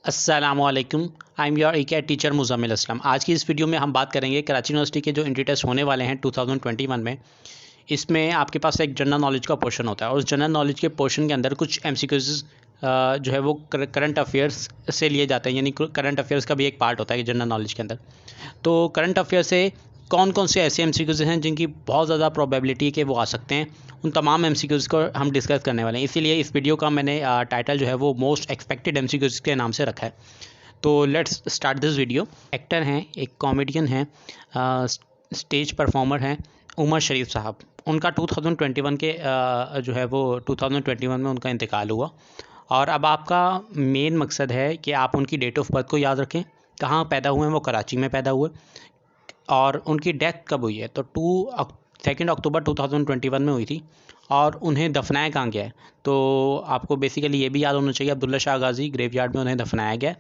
अस्सलामुअलैकुम, I am your a teacher Muzammil Aslam. आज की इस वीडियो में हम बात करेंगे कराची यूनिवर्सिटी के जो एंट्री टेस्ट होने वाले हैं 2021 में। इसमें आपके पास एक जनरल नॉलेज का पोर्शन होता है और उस जनरल नॉलेज के पोर्शन के अंदर कुछ एमसीक्यूज जो है वो करंट अफेयर्स से लिए जाते हैं, यानी करंट अफेयर्स का भी एक पार्ट होता है जनरल नॉलेज के अंदर। तो करंट अफेयर से कौन कौन से ऐसे एमसीक्यूज हैं जिनकी बहुत ज़्यादा प्रोबेबिलिटी है कि वो आ सकते हैं, उन तमाम एमसीक्यूज को हम डिस्कस करने वाले हैं। इसीलिए इस वीडियो का मैंने टाइटल जो है वो मोस्ट एक्सपेक्टेड एमसीक्यूज के नाम से रखा है। तो let's start this video. Actor हैं, एक कॉमेडियन हैं, स्टेज परफॉर्मर हैं, उमर शरीफ साहब। उनका 2021 के जो है वो 2021 में उनका इंतकाल हुआ। और अब आपका मेन मकसद है कि आप उनकी डेट ऑफ बर्थ को याद रखें, कहाँ पैदा हुए हैं। वो कराची में पैदा हुए और उनकी डेथ कब हुई है तो 2 अक्टूबर 2021 में हुई थी। और उन्हें दफनाया कहाँ गया है तो आपको बेसिकली ये भी याद होना चाहिए, अब्दुल्ला शाह गाजी ग्रेवयार्ड में उन्हें दफनाया गया है।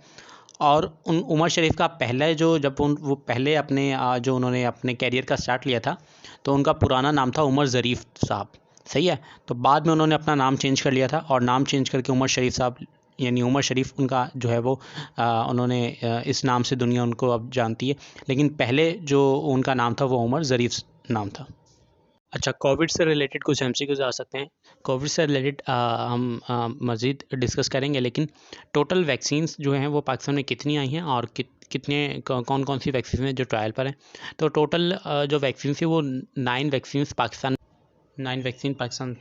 और उमर शरीफ का पहले वो पहले अपने जो उन्होंने अपने कैरियर का स्टार्ट लिया था तो उनका पुराना नाम था उमर ज़रीफ़ साहब, सही है। तो बाद में उन्होंने अपना नाम चेंज कर लिया था और नाम चेंज करके उमर शरीफ साहब यानी उमर शरीफ उनका जो है वो उन्होंने इस नाम से दुनिया उनको अब जानती है, लेकिन पहले जो उनका नाम था वो उमर ज़रीफ़ नाम था। अच्छा, कोविड से रिलेटेड कुछ एमसीक्यूज आ सकते हैं। कोविड से रिलेटेड हम मज़ीद डिस्कस करेंगे, लेकिन टोटल वैक्सीन्स जो हैं वो पाकिस्तान में कितनी आई हैं और कितने कौन कौन सी वैक्सीन हैं जो ट्रायल पर हैं। तो टोटल जो वैक्सीन थी वो 9 वैक्सीन पाकिस्तान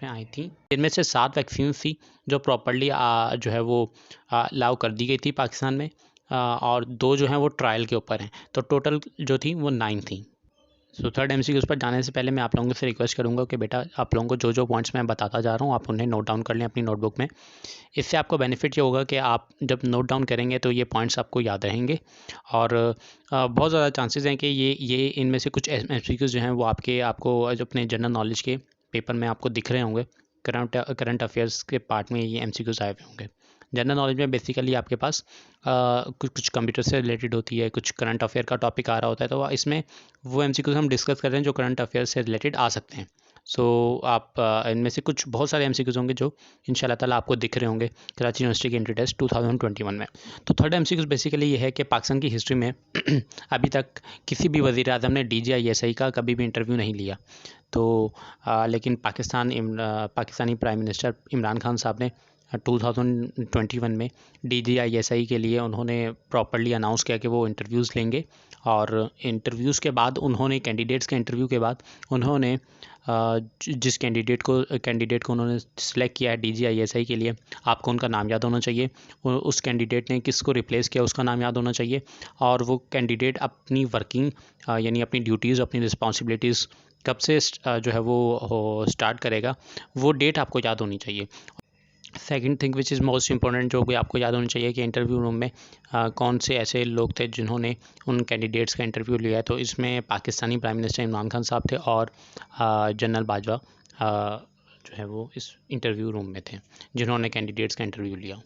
में आई थी, जिनमें से 7 वैक्सीन थी जो प्रॉपर्ली जो है वो अलाउ कर दी गई थी पाकिस्तान में, और 2 जो हैं वो ट्रायल के ऊपर हैं। तो टोटल जो थी वो 9 थी। सो थर्ड एमसीक्यूज पर जाने से पहले मैं आप लोगों से रिक्वेस्ट करूंगा कि बेटा आप लोगों को जो पॉइंट्स मैं बताता जा रहा हूँ आप उन्हें नोट डाउन कर लें अपनी नोटबुक में। इससे आपको बेनिफिट ये होगा कि आप जब नोट डाउन करेंगे तो ये पॉइंट्स आपको याद रहेंगे। और बहुत ज़्यादा चांसेस हैं कि ये इनमें से कुछ एमसीक्यूज जो हैं वो आपको जो अपने जनरल नॉलेज के पेपर में आपको दिख रहे होंगे। करंट अफेयर्स के पार्ट में ये एमसीक्यूज आए हुए होंगे। जनरल नॉलेज में बेसिकली आपके पास कुछ कंप्यूटर से रिलेटेड होती है, कुछ करंट अफेयर का टॉपिक आ रहा होता है, तो इसमें वो एमसीक्यूज हम डिस्कस कर रहे हैं जो करंट अफेयर से रिलेटेड आ सकते हैं। सो आप इनमें से कुछ बहुत सारे एमसीक्यूज होंगे जो इंशाल्लाह ताला आपको दिख रहे होंगे कराची यूनिवर्सिटी के एंट्री टेस्ट 2021 में। तो थर्ड एमसीक्यूज बेसिकली ये है कि पाकिस्तान की हिस्ट्री में अभी तक किसी भी वज़ीर आज़म ने DGISI का कभी भी इंटरव्यू नहीं लिया। तो लेकिन पाकिस्तानी प्राइम मिनिस्टर इमरान खान साहब ने 2021 में DGISI के लिए उन्होंने प्रॉपर्ली अनाउंस किया कि वो इंटरव्यूज़ लेंगे। और इंटरव्यूज़ के बाद उन्होंने कैंडिडेट्स के इंटरव्यू के बाद उन्होंने जिस कैंडिडेट को उन्होंने सेलेक्ट किया है DGISI के लिए, आपको उनका नाम याद होना चाहिए। उस कैंडिडेट ने किसको रिप्लेस किया उसका नाम याद होना चाहिए। और वो कैंडिडेट अपनी वर्किंग यानी अपनी ड्यूटीज़ अपनी रिस्पॉन्सिबिलिटीज़ कब से जो है वो स्टार्ट करेगा वो डेट आपको याद होनी चाहिए। Second thing which is most important जो भी आपको याद होनी चाहिए कि इंटरव्यू रूम में कौन से ऐसे लोग थे जिन्होंने उन कैंडिडेट्स का इंटरव्यू लिया है। तो इसमें पाकिस्तानी प्राइम मिनिस्टर इमरान खान साहब थे और जनरल बाजवा जो है वो इस इंटरव्यू रूम में थे जिन्होंने कैंडिडेट्स का इंटरव्यू लिया।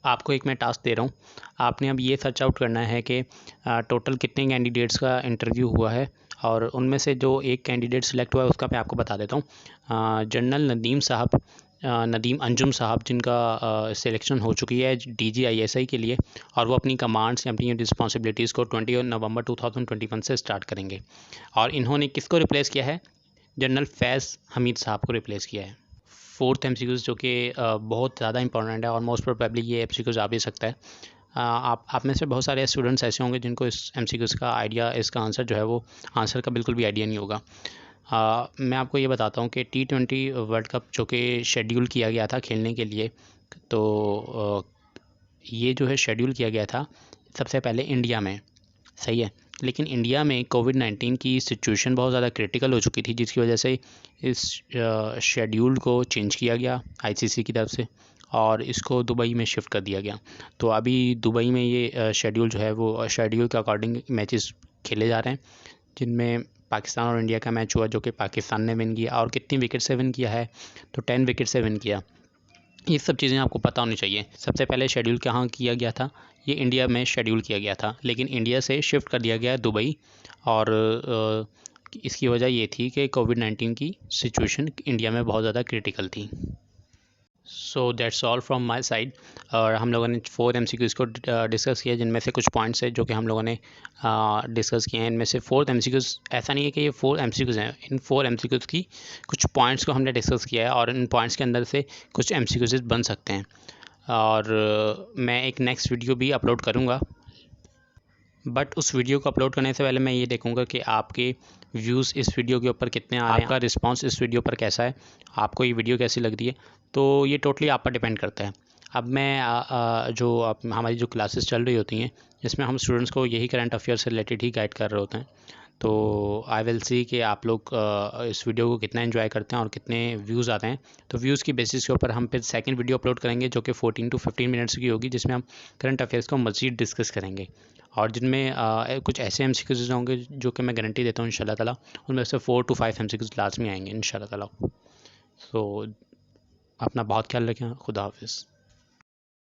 आपको एक मैं टास्क दे रहा हूँ, आपने अब ये सर्च आउट करना है कि टोटल कितने कैंडिडेट्स का इंटरव्यू हुआ है और उनमें से जो एक कैंडिडेट सेलेक्ट हुआ है उसका मैं आपको बता देता हूँ। जनरल नदीम अंजुम साहब जिनका सिलेक्शन हो चुकी है DGISI के लिए, और वो अपनी कमांड्स या अपनी रिस्पॉन्सिबिलिटीज़ को 20 नवंबर 2021 से स्टार्ट करेंगे। और इन्होंने किसको रिप्लेस किया है? जनरल फैज़ हमीद साहब को रिप्लेस किया है। फोर्थ एमसीक्यूज़ जो कि बहुत ज़्यादा इंपॉर्टेंट है और मोस्ट प्रोबेबली ये एमसीक्यूज़ आ भी सकता है। आप में से बहुत सारे स्टूडेंट्स ऐसे होंगे जिनको इस एमसीक्यूज़ का आइडिया, इसका आंसर जो है वो आंसर का बिल्कुल भी आइडिया नहीं होगा। मैं आपको ये बताता हूँ कि T20 वर्ल्ड कप जो कि शेड्यूल किया गया था खेलने के लिए, तो ये जो है शेड्यूल किया गया था सबसे पहले इंडिया में, सही है। लेकिन इंडिया में कोविड-19 की सिचुएशन बहुत ज़्यादा क्रिटिकल हो चुकी थी, जिसकी वजह से इस शेड्यूल को चेंज किया गया ICC की तरफ से और इसको दुबई में शिफ्ट कर दिया गया। तो अभी दुबई में ये शेड्यूल जो है वो शेड्यूल के अकॉर्डिंग मैचेस खेले जा रहे हैं, जिनमें पाकिस्तान और इंडिया का मैच हुआ जो कि पाकिस्तान ने विन किया। और कितनी विकेट से विन किया है? तो 10 विकेट से विन किया। ये सब चीज़ें आपको पता होनी चाहिए। सबसे पहले शेड्यूल कहाँ किया गया था? ये इंडिया में शेड्यूल किया गया था, लेकिन इंडिया से शिफ्ट कर दिया गया दुबई। और इसकी वजह ये थी कि कोविड-19 की सिचुएशन इंडिया में बहुत ज़्यादा क्रिटिकल थी। So that's all from my side. और हम लोगों ने 4 MCQs को डिस्कस किया, जिनमें से कुछ पॉइंट्स है जो कि हम लोगों ने डिस्कस किए हैं। इनमें से 4 MCQs, ऐसा नहीं है कि ये 4 MCQs हैं, इन 4 MCQs की कुछ पॉइंट्स को हमने डिस्कस किया है और इन पॉइंट्स के अंदर से कुछ MCQs बन सकते हैं। और मैं एक नेक्स्ट वीडियो भी अपलोड करूँगा, बट उस वीडियो को अपलोड करने से पहले मैं ये देखूंगा कि आपके व्यूज़ इस वीडियो के ऊपर कितने आ रहे हैं, आपका रिस्पांस इस वीडियो पर कैसा है, आपको ये वीडियो कैसी लग रही है। तो ये टोटली आप पर डिपेंड करता है। अब मैं जो हमारी जो क्लासेस चल रही होती हैं, जिसमें हम स्टूडेंट्स को यही करंट अफेयर से रिलेटेड ही गाइड कर रहे होते हैं, तो आई विल सी कि आप लोग इस वीडियो को कितना एंजॉय करते हैं और कितने व्यूज़ आते हैं। तो व्यूज़ की बेसिस के ऊपर हम फिर सेकंड वीडियो अपलोड करेंगे, जो कि 14 to 15 मिनट्स की होगी, जिसमें हम करंट अफेयर्स को मज़ीद डिस्कस करेंगे और जिनमें कुछ ऐसे MCQs होंगे जो कि मैं गारंटी देता हूँ इंशाल्लाह ताला, उनमें से 4 to 5 MCQs लाजमी आएंगे इंशाल्लाह ताला। सो अपना बहुत ख्याल रखें। खुदा हाफिज़।